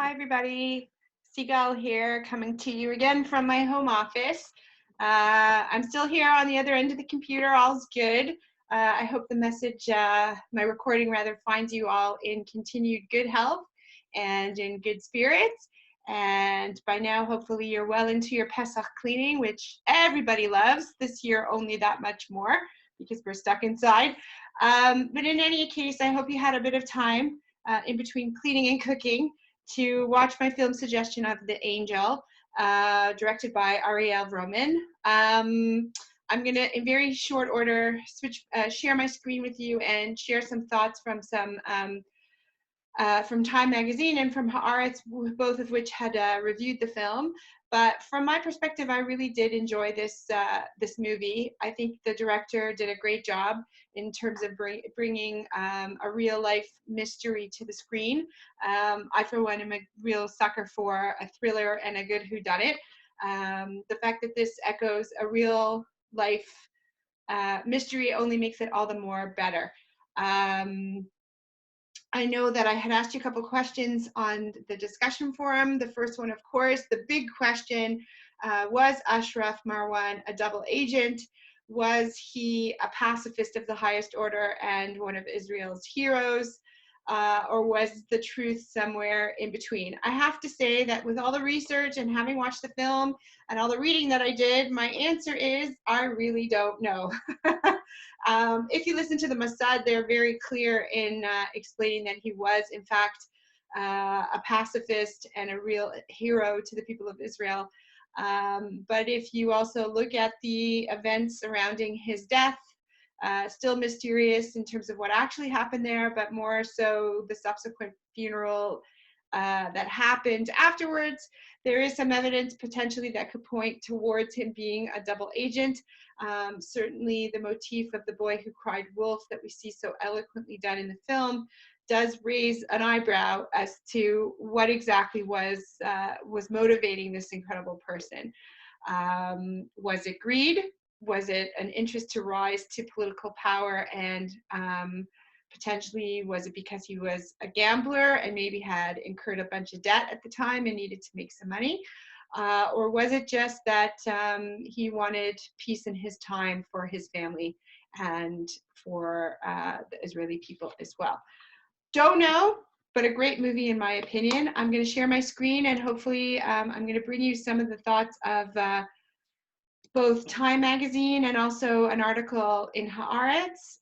Hi, everybody. Sigal here, coming to you again from my home office. I'm still here on the other end of the computer. All's good. I hope the message, my recording rather, finds you all in continued good health and in good spirits. And by now, hopefully, you're well into your Pesach cleaning, which everybody loves. This year, only that much more because we're stuck inside. But in any case, I hope you had a bit of time in between cleaning and cooking to watch my film suggestion of The Angel, directed by Ariel Roman. I'm going to, in very short order, share my screen with you and share some thoughts from from Time Magazine and from Haaretz, both of which had reviewed the film. But from my perspective, I really did enjoy this movie. I think the director did a great job in terms of bringing a real life mystery to the screen. I, for one, am a real sucker for a thriller and a good whodunit. The fact that this echoes a real life mystery only makes it all the more better. I know that I had asked you a couple questions on the discussion forum. The first one, of course, the big question, was Ashraf Marwan a double agent? Was he a pacifist of the highest order and one of Israel's heroes? Or was the truth somewhere in between? I have to say that with all the research and having watched the film and all the reading that I did, my answer is I really don't know. If you listen to the Mossad, they're very clear in explaining that he was, in fact, a pacifist and a real hero to the people of Israel. But if you also look at the events surrounding his death, still mysterious in terms of what actually happened there, but more so the subsequent funeral that happened afterwards. There is some evidence potentially that could point towards him being a double agent. Certainly the motif of the boy who cried wolf that we see so eloquently done in the film does raise an eyebrow as to what exactly was motivating this incredible person. Was it greed? Was it an interest to rise to political power? And potentially, was it because he was a gambler and maybe had incurred a bunch of debt at the time and needed to make some money? Or was it just that he wanted peace in his time for his family and for the Israeli people as well? Don't know, but a great movie in my opinion. I'm going to share my screen and hopefully I'm going to bring you some of the thoughts of both Time Magazine and also an article in Haaretz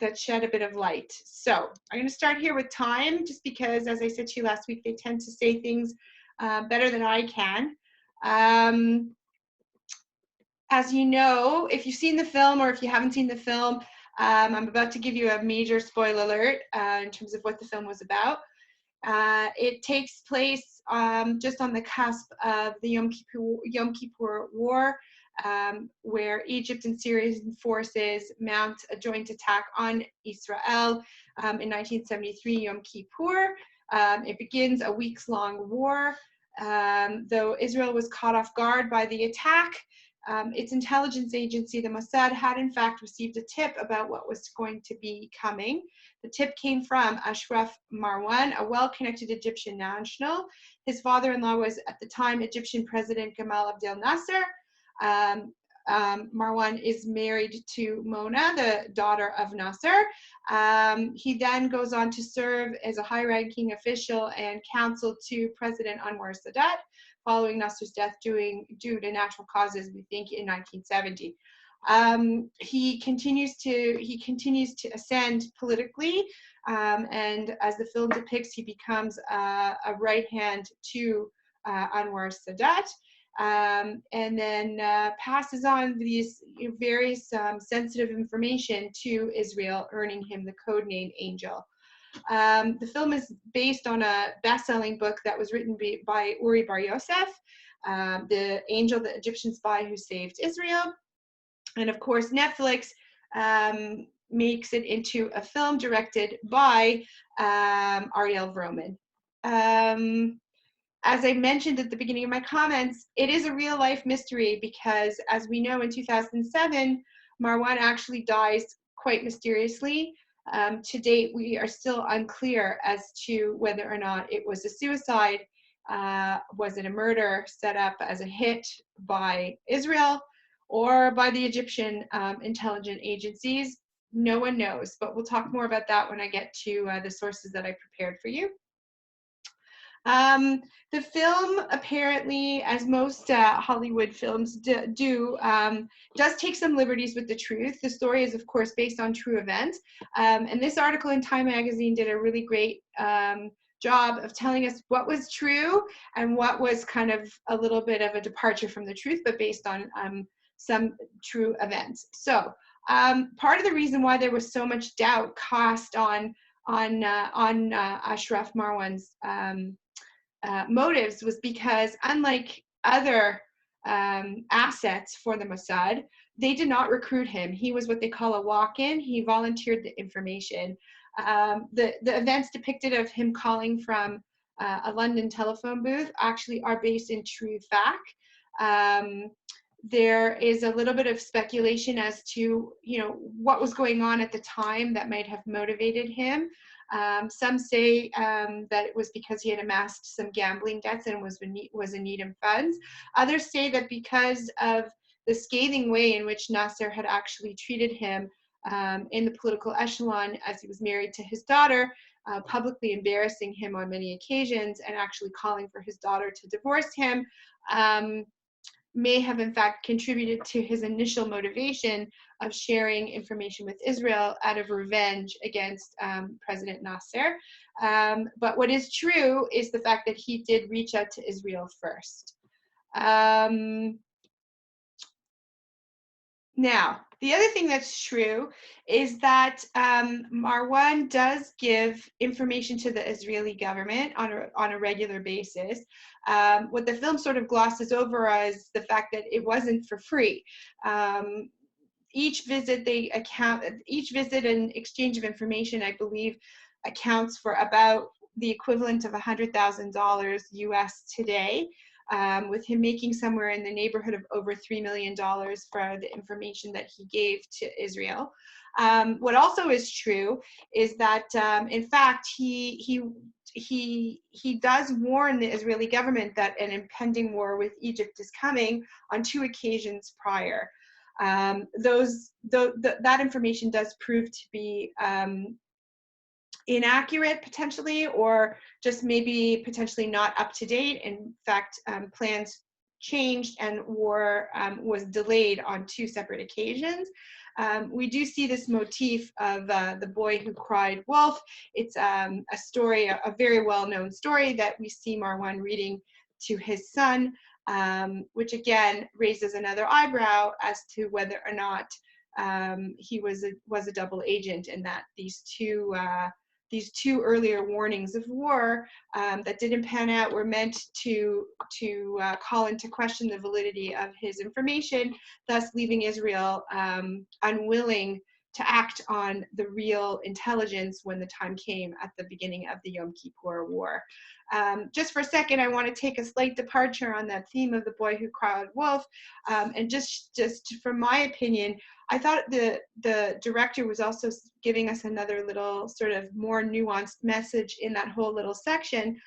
that shed a bit of light. So I'm going to start here with Time, just because, as I said to you last week, they tend to say things better than I can. As you know, if you've seen the film or if you haven't seen the film, I'm about to give you a major spoiler alert in terms of what the film was about. It takes place just on the cusp of the Yom Kippur War, where Egypt and Syrian forces mount a joint attack on Israel in 1973, Yom Kippur. It begins a weeks-long war. Though Israel was caught off guard by the attack, its intelligence agency, the Mossad, had in fact received a tip about what was going to be coming. The tip came from Ashraf Marwan, a well-connected Egyptian national. His father-in-law was, at the time, Egyptian President Gamal Abdel Nasser. Marwan is married to Mona, the daughter of Nasser. He then goes on to serve as a high-ranking official and counsel to President Anwar Sadat, following Nasser's death due to natural causes, we think, in 1970. He continues to ascend politically, and as the film depicts, he becomes a right hand to Anwar Sadat, and then passes on these various sensitive information to Israel, earning him the code name Angel. The film is based on a best-selling book that was written by Uri Bar Yosef, The Angel, the Egyptian Spy Who Saved Israel. And of course, Netflix makes it into a film directed by Ariel Roman. As I mentioned at the beginning of my comments, it is a real-life mystery because, as we know, in 2007, Marwan actually dies quite mysteriously. To date, we are still unclear as to whether or not it was a suicide. Was it a murder set up as a hit by Israel or by the Egyptian intelligence agencies? No one knows, but we'll talk more about that when I get to the sources that I prepared for you. The film, apparently, as most Hollywood films do, does take some liberties with the truth. The story is, of course, based on true events. And this article in Time Magazine did a really great job of telling us what was true and what was kind of a little bit of a departure from the truth, but based on some true events. So part of the reason why there was so much doubt cast on Ashraf Marwan's motives was because, unlike other assets for the Mossad, they did not recruit him. He was what they call a walk-in. He volunteered the information. The events depicted of him calling from a London telephone booth actually are based in true fact. There is a little bit of speculation as to, what was going on at the time that might have motivated him. Some say that it was because he had amassed some gambling debts and was in need of funds. Others say that because of the scathing way in which Nasser had actually treated him in the political echelon as he was married to his daughter, publicly embarrassing him on many occasions and actually calling for his daughter to divorce him, may have in fact contributed to his initial motivation of sharing information with Israel out of revenge against President Nasser. But what is true is the fact that he did reach out to Israel first. Now, the other thing that's true is that Marwan does give information to the Israeli government on a regular basis. What the film sort of glosses over is the fact that it wasn't for free. Each visit and exchange of information, I believe, accounts for about the equivalent of $100,000 US today. With him making somewhere in the neighborhood of over $3 million for the information that he gave to Israel. What also is true is that, in fact, he does warn the Israeli government that an impending war with Egypt is coming on 2 occasions prior. That information does prove to be inaccurate potentially, or just maybe potentially not up to date. In fact, plans changed and war was delayed on 2 separate occasions. We do see this motif of the boy who cried wolf. It's a story, a very well-known story that we see Marwan reading to his son, which again raises another eyebrow as to whether or not he was a double agent, and that these two earlier warnings of war that didn't pan out were meant to call into question the validity of his information, thus leaving Israel unwilling to act on the real intelligence when the time came at the beginning of the Yom Kippur War. Just for a second, I want to take a slight departure on that theme of the boy who cried wolf, and just from my opinion, I thought the director was also giving us another little sort of more nuanced message in that whole little section.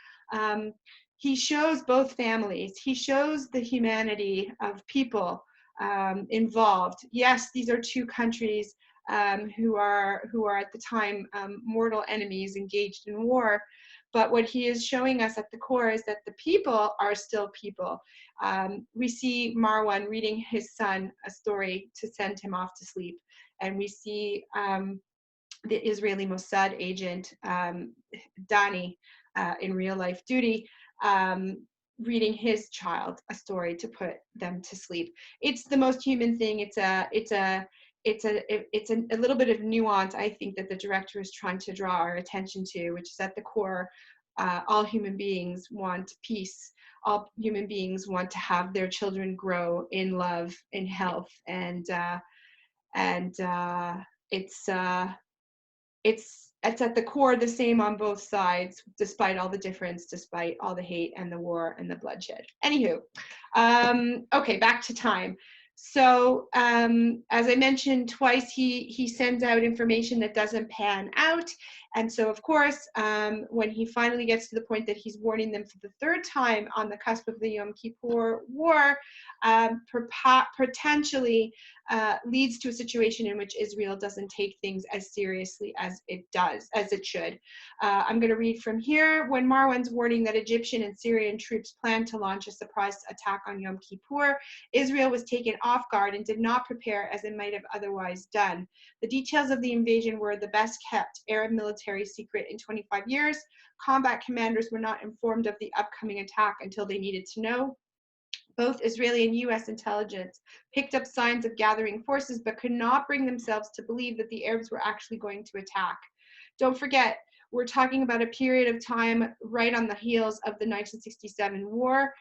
He shows both families. He shows the humanity of people involved. Yes, these are 2 countries who are at the time mortal enemies engaged in war. But what he is showing us at the core is that the people are still people. We see Marwan reading his son a story to send him off to sleep. And we see the Israeli Mossad agent, Dani, in real life duty, reading his child a story to put them to sleep. It's the most human thing. It's a little bit of nuance, I think, that the director is trying to draw our attention to, which is at the core, all human beings want peace. All human beings want to have their children grow in love, in health, and it's at the core the same on both sides, despite all the difference, despite all the hate and the war and the bloodshed. Anywho, okay, back to time. So as I mentioned twice, he sends out information that doesn't pan out. And so, of course, when he finally gets to the point that he's warning them for the third time on the cusp of the Yom Kippur War, potentially leads to a situation in which Israel doesn't take things as seriously as it should. I'm going to read from here. When Marwan's warning that Egyptian and Syrian troops planned to launch a surprise attack on Yom Kippur, Israel was taken off guard and did not prepare as it might have otherwise done. The details of the invasion were the best kept Arab military secret in 25 years. Combat commanders were not informed of the upcoming attack until they needed to know. Both Israeli and US intelligence picked up signs of gathering forces, but could not bring themselves to believe that the Arabs were actually going to attack. Don't forget, we're talking about a period of time right on the heels of the 1967 war,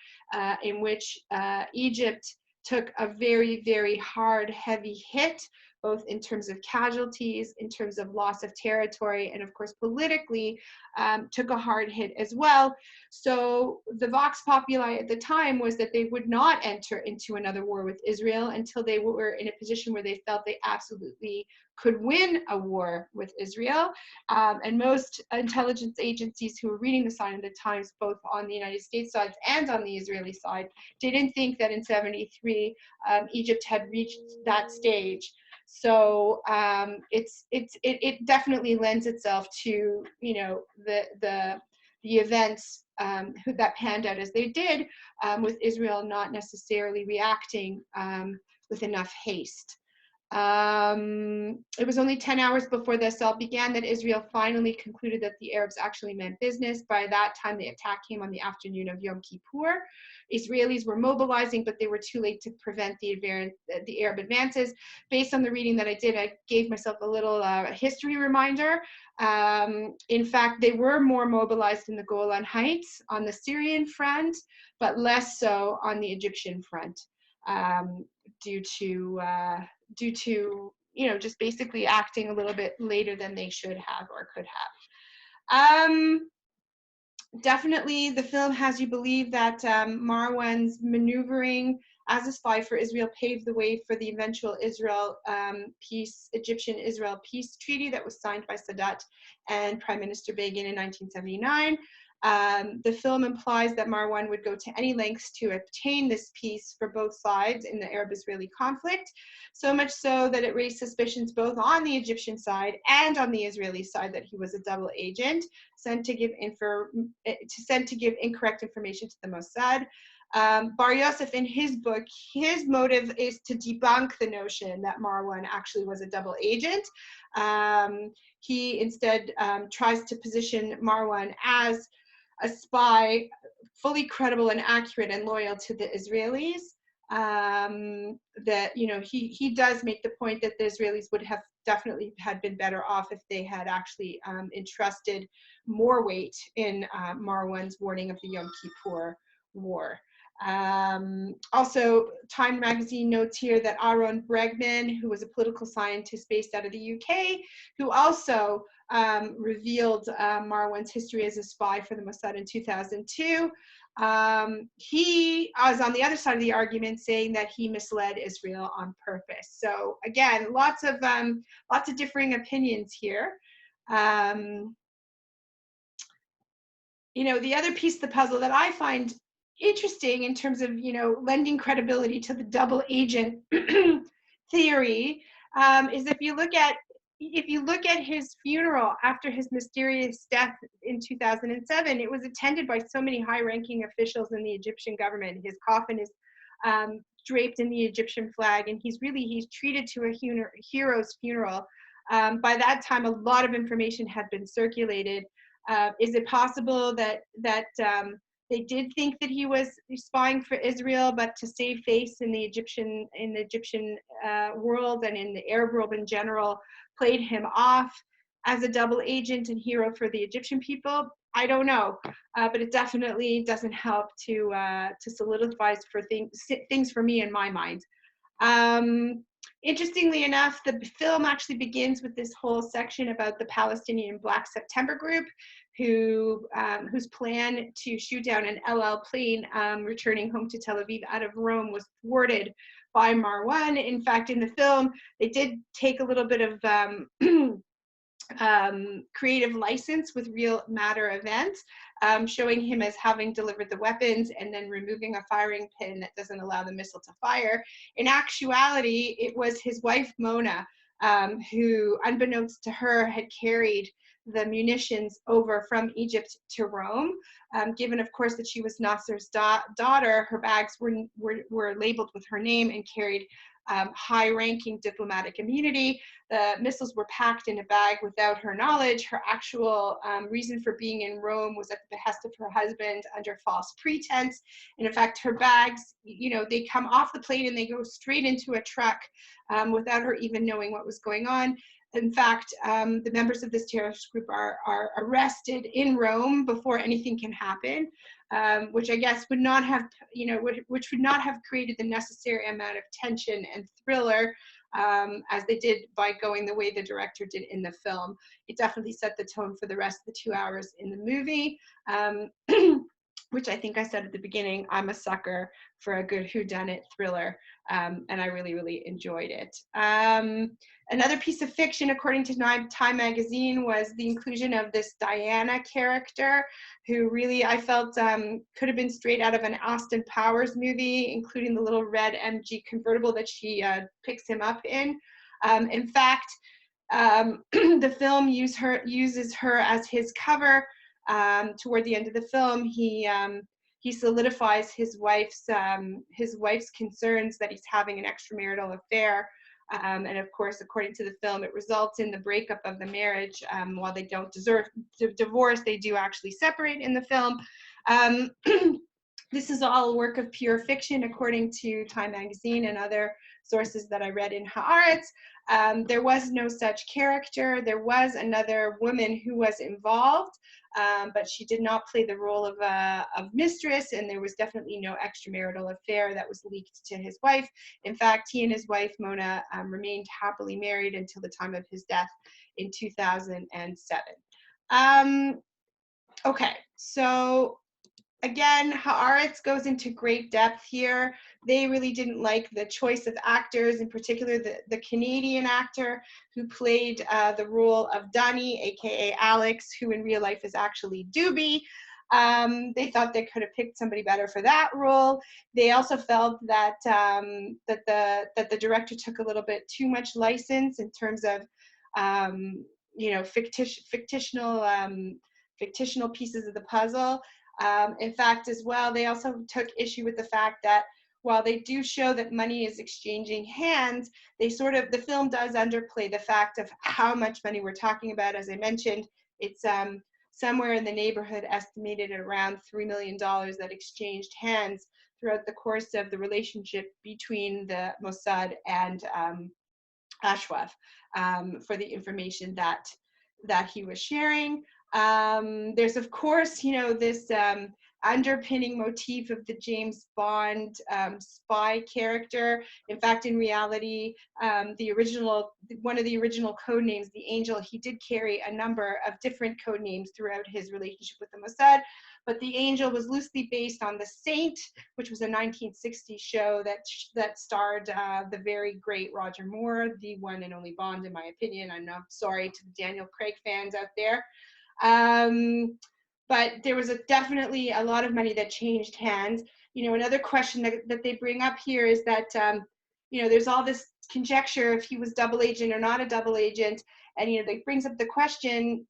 in which Egypt took a very, very hard, heavy hit, both in terms of casualties, in terms of loss of territory, and of course politically took a hard hit as well. So the vox populi at the time was that they would not enter into another war with Israel until they were in a position where they felt they absolutely could win a war with Israel. And most intelligence agencies who were reading the sign of the times, both on the United States side and on the Israeli side, didn't think that in 73 Egypt had reached that stage. So it definitely lends itself to, you know, the events that panned out as they did, with Israel not necessarily reacting with enough haste. It was only 10 hours before the assault began that Israel finally concluded that the Arabs actually meant business. By that time, the attack came on the afternoon of Yom Kippur. Israelis were mobilizing, but they were too late to prevent the Arab advances. Based on the reading that I did, I gave myself a little history reminder. In fact, they were more mobilized in the Golan Heights on the Syrian front, but less so on the Egyptian front, due to, you know, just basically acting a little bit later than they should have or could have. Definitely the film has you believe that Marwan's maneuvering as a spy for Israel paved the way for the eventual Egyptian-Israel peace treaty that was signed by Sadat and Prime Minister Begin in 1979. The film implies that Marwan would go to any lengths to obtain this peace for both sides in the Arab-Israeli conflict, so much so that it raised suspicions both on the Egyptian side and on the Israeli side that he was a double agent sent to give incorrect information to the Mossad. Bar Yosef, in his book, his motive is to debunk the notion that Marwan actually was a double agent. He instead tries to position Marwan as a spy, fully credible and accurate and loyal to the Israelis. That, you know, he does make the point that the Israelis would have definitely had been better off if they had actually entrusted more weight in Marwan's warning of the Yom Kippur War. Also, Time magazine notes here that Aaron Bregman, who was a political scientist based out of the UK, who also revealed Marwan's history as a spy for the Mossad in 2002. He was on the other side of the argument, saying that he misled Israel on purpose. So again, lots of differing opinions here. You know, the other piece of the puzzle that I find interesting in terms of, you know, lending credibility to the double agent theory, is if you look at his funeral after his mysterious death in 2007, it was attended by so many high-ranking officials in the Egyptian government. His coffin is draped in the Egyptian flag, and he's treated to a hero's funeral. By that time, a lot of information had been circulated. Is it possible that they did think that he was spying for Israel, but to save face in the Egyptian world and in the Arab world in general, played him off as a double agent and hero for the Egyptian people? I don't know, but it definitely doesn't help to solidify for things for me in my mind. Interestingly enough, the film actually begins with this whole section about the Palestinian Black September group, whose plan to shoot down an El Al plane returning home to Tel Aviv out of Rome was thwarted by Marwan. In fact, in the film, they did take a little bit of creative license with real matter events, showing him as having delivered the weapons and then removing a firing pin that doesn't allow the missile to fire. In actuality, it was his wife, Mona, who, unbeknownst to her, had carried the munitions over from Egypt to Rome. Given, of course, that she was Nasser's daughter, her bags were labeled with her name and carried high-ranking diplomatic immunity. The missiles were packed in a bag without her knowledge. Her actual reason for being in Rome was at the behest of her husband under false pretense. And in fact, her bags, they come off the plane and they go straight into a truck without her even knowing what was going on. In fact, the members of this terrorist group are arrested in Rome before anything can happen, which I guess would not have, which would not have created the necessary amount of tension and thriller as they did by going the way the director did in the film. It definitely set the tone for the rest of the 2 hours in the movie. Which I think I said at the beginning, I'm a sucker for a good whodunit thriller, and I really, really enjoyed it. Another piece of fiction, according to Time magazine, was the inclusion of this Diana character, who really I felt could have been straight out of an Austin Powers movie, including the little red MG convertible that she picks him up in. In fact, the film uses her as his cover. Toward the end of the film, he solidifies his wife's concerns that he's having an extramarital affair, and of course, according to the film, it results in the breakup of the marriage. While they don't deserve divorce, they do actually separate in the film. This is all a work of pure fiction, according to Time magazine and other sources that I read in Haaretz. There was no such character. There was another woman who was involved, but she did not play the role of mistress, and there was definitely no extramarital affair that was leaked to his wife. In fact, he and his wife, Mona, remained happily married until the time of his death in 2007. Okay, so again, Haaretz goes into great depth here. They really didn't like the choice of actors, in particular the Canadian actor who played the role of Dunny, aka Alex, who in real life is actually Doobie. They thought they could have picked somebody better for that role. They also felt that that the director took a little bit too much license in terms of fictional pieces of the puzzle. In fact, as well, they also took issue with the fact that while they do show that money is exchanging hands, the film does underplay the fact of how much money we're talking about. As I mentioned, it's somewhere in the neighborhood estimated at around $3 million that exchanged hands throughout the course of the relationship between the Mossad and Ashraf for the information that he was sharing. There's, of course, this underpinning motif of the James Bond spy character. In fact, in reality, one of the original code names, the Angel, he did carry a number of different code names throughout his relationship with the Mossad. But the Angel was loosely based on The Saint, which was a 1960s show that starred the very great Roger Moore, the one and only Bond, in my opinion. I'm not sorry to the Daniel Craig fans out there. But there was definitely a lot of money that changed hands. Another question that they bring up here is that, there's all this conjecture if he was double agent or not a double agent. And, that brings up the question,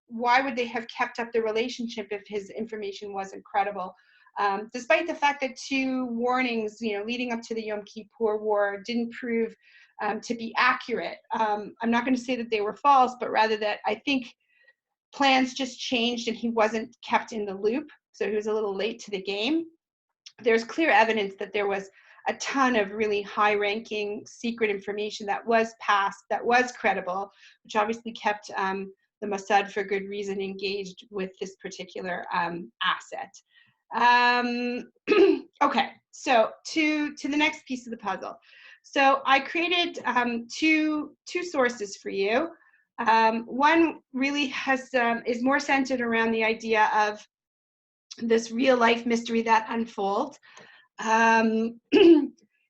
why would they have kept up the relationship if his information wasn't credible? Despite the fact that 2 warnings, leading up to the Yom Kippur War didn't prove to be accurate. I'm not going to say that they were false, but rather that I think plans just changed and he wasn't kept in the loop, so he was a little late to the game. There's clear evidence that there was a ton of really high-ranking secret information that was passed, that was credible, which obviously kept the Mossad, for good reason, engaged with this particular asset. Okay, so to the next piece of the puzzle. So I created two sources for you. One really is more centered around the idea of this real life mystery that unfolds.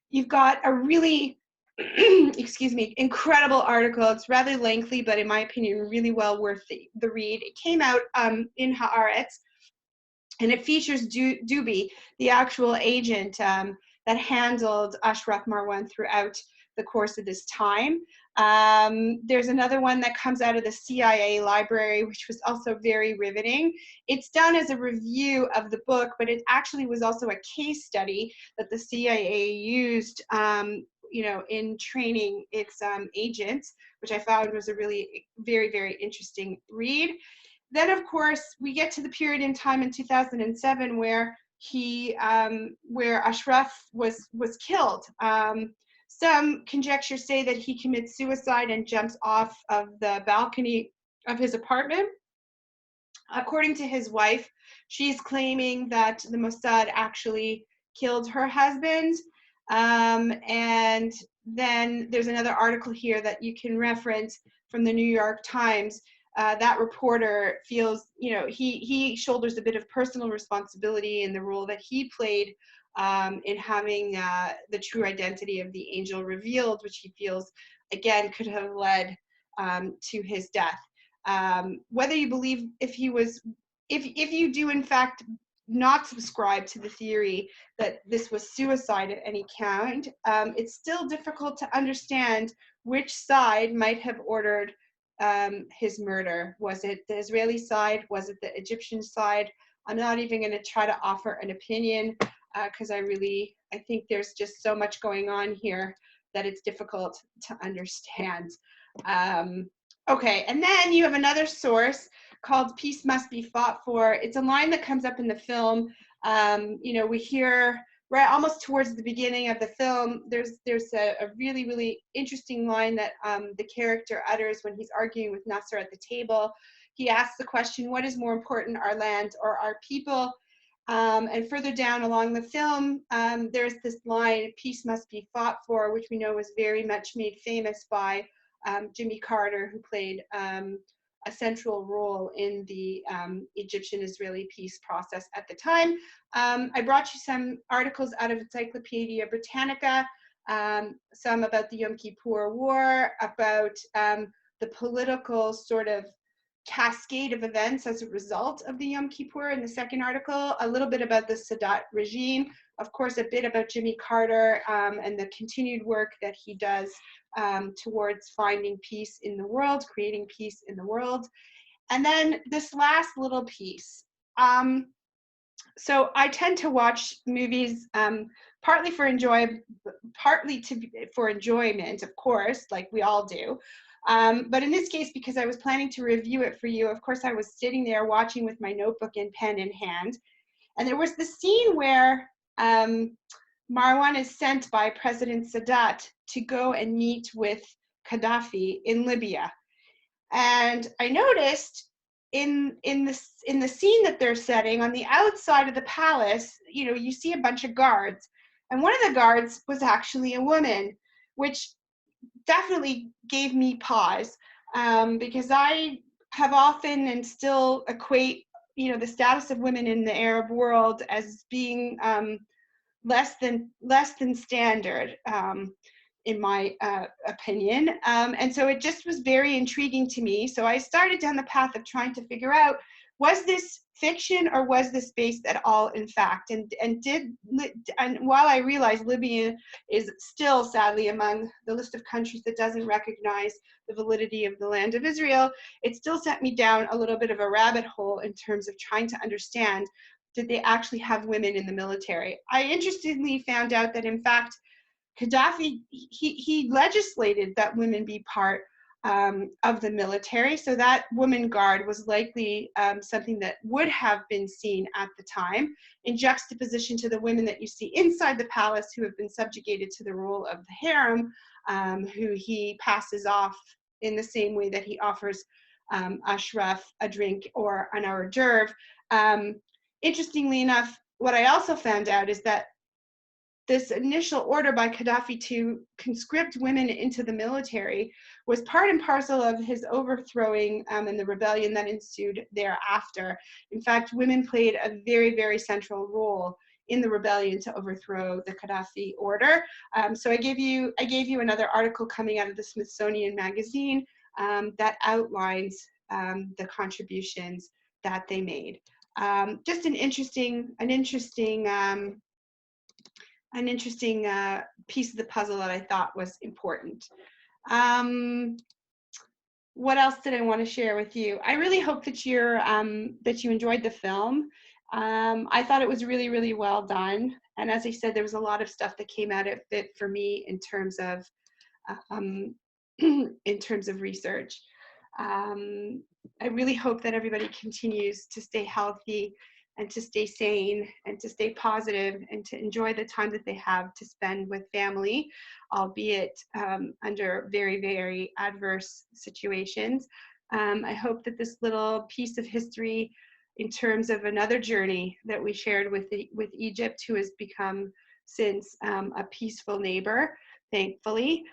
you've got a really, excuse me, incredible article. It's rather lengthy, but in my opinion, really well worth the read. It came out in Haaretz, and it features Dubi, the actual agent that handled Ashraf Marwan throughout the course of this time. There's another one that comes out of the CIA library, which was also very riveting. It's done as a review of the book, but it actually was also a case study that the CIA used in training its agents, which I found was a really very, very interesting read. Then, of course, we get to the period in time in 2007 where where Ashraf was killed. Some conjectures say that he commits suicide and jumps off of the balcony of his apartment. According to his wife, she's claiming that the Mossad actually killed her husband. And then there's another article here that you can reference from the New York Times. That reporter feels, he shoulders a bit of personal responsibility in the role that he played in having the true identity of the angel revealed, which he feels, again, could have led to his death. Whether you believe if you do in fact not subscribe to the theory that this was suicide of any kind, it's still difficult to understand which side might have ordered his murder. Was it the Israeli side? Was it the Egyptian side? I'm not even going to try to offer an opinion because I think there's just so much going on here that it's difficult to understand. Okay, and then you have another source called "Peace Must Be Fought For." It's a line that comes up in the film. We hear right almost towards the beginning of the film. There's a really, really interesting line that the character utters when he's arguing with Nasser at the table. He asks the question, "What is more important, our land or our people?" And further down along the film, there's this line, "Peace must be fought for," which we know was very much made famous by Jimmy Carter, who played a central role in the Egyptian-Israeli peace process at the time. I brought you some articles out of Encyclopedia Britannica, some about the Yom Kippur War, about the political sort of cascade of events as a result of the Yom Kippur in the second article, a little bit about the Sadat regime, of course, a bit about Jimmy Carter and the continued work that he does towards finding peace in the world, creating peace in the world. And then this last little piece. So I tend to watch movies partly for enjoyment, of course, like we all do. But in this case, because I was planning to review it for you, of course, I was sitting there watching with my notebook and pen in hand. And there was the scene where Marwan is sent by President Sadat to go and meet with Gaddafi in Libya. And I noticed in the scene that they're setting on the outside of the palace, you see a bunch of guards. And one of the guards was actually a woman, which definitely gave me pause because I have often and still equate, the status of women in the Arab world as being less than standard, in my opinion. And so it just was very intriguing to me. So I started down the path of trying to figure out, was this fiction or was this based at all in fact? And while I realize Libya is still sadly among the list of countries that doesn't recognize the validity of the land of Israel, it still sent me down a little bit of a rabbit hole in terms of trying to understand, did they actually have women in the military? I interestingly found out that in fact, Gaddafi, he legislated that women be part of the military. So that woman guard was likely something that would have been seen at the time in juxtaposition to the women that you see inside the palace who have been subjugated to the role of the harem, who he passes off in the same way that he offers Ashraf a drink or an hors d'oeuvre. Interestingly enough, what I also found out is that this initial order by Gaddafi to conscript women into the military was part and parcel of his overthrowing and the rebellion that ensued thereafter. In fact, women played a very, very central role in the rebellion to overthrow the Gaddafi order. So I gave you another article coming out of the Smithsonian Magazine that outlines the contributions that they made. Just an interesting piece of the puzzle that I thought was important. What else did I want to share with you? I really hope that you enjoyed the film. I thought it was really, really well done. And as I said, there was a lot of stuff that came out of it for me in terms of research. I really hope that everybody continues to stay healthy and to stay sane and to stay positive and to enjoy the time that they have to spend with family, albeit under very, very adverse situations. I hope that this little piece of history in terms of another journey that we shared with Egypt, who has become since a peaceful neighbor, thankfully,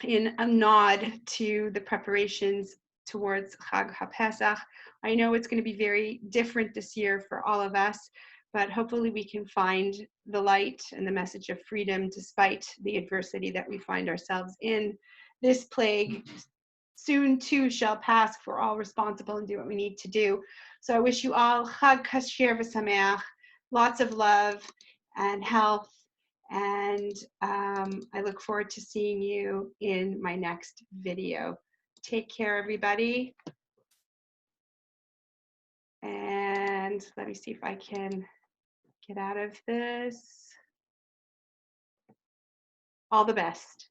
in a nod to the preparations towards Chag HaPesach. I know it's going to be very different this year for all of us, but hopefully we can find the light and the message of freedom despite the adversity that we find ourselves in. This plague soon too shall pass if we're all responsible and do what we need to do. So I wish you all Chag Kasher V'Sameach, lots of love and health. And I look forward to seeing you in my next video. Take care, everybody. And let me see if I can get out of this. All the best.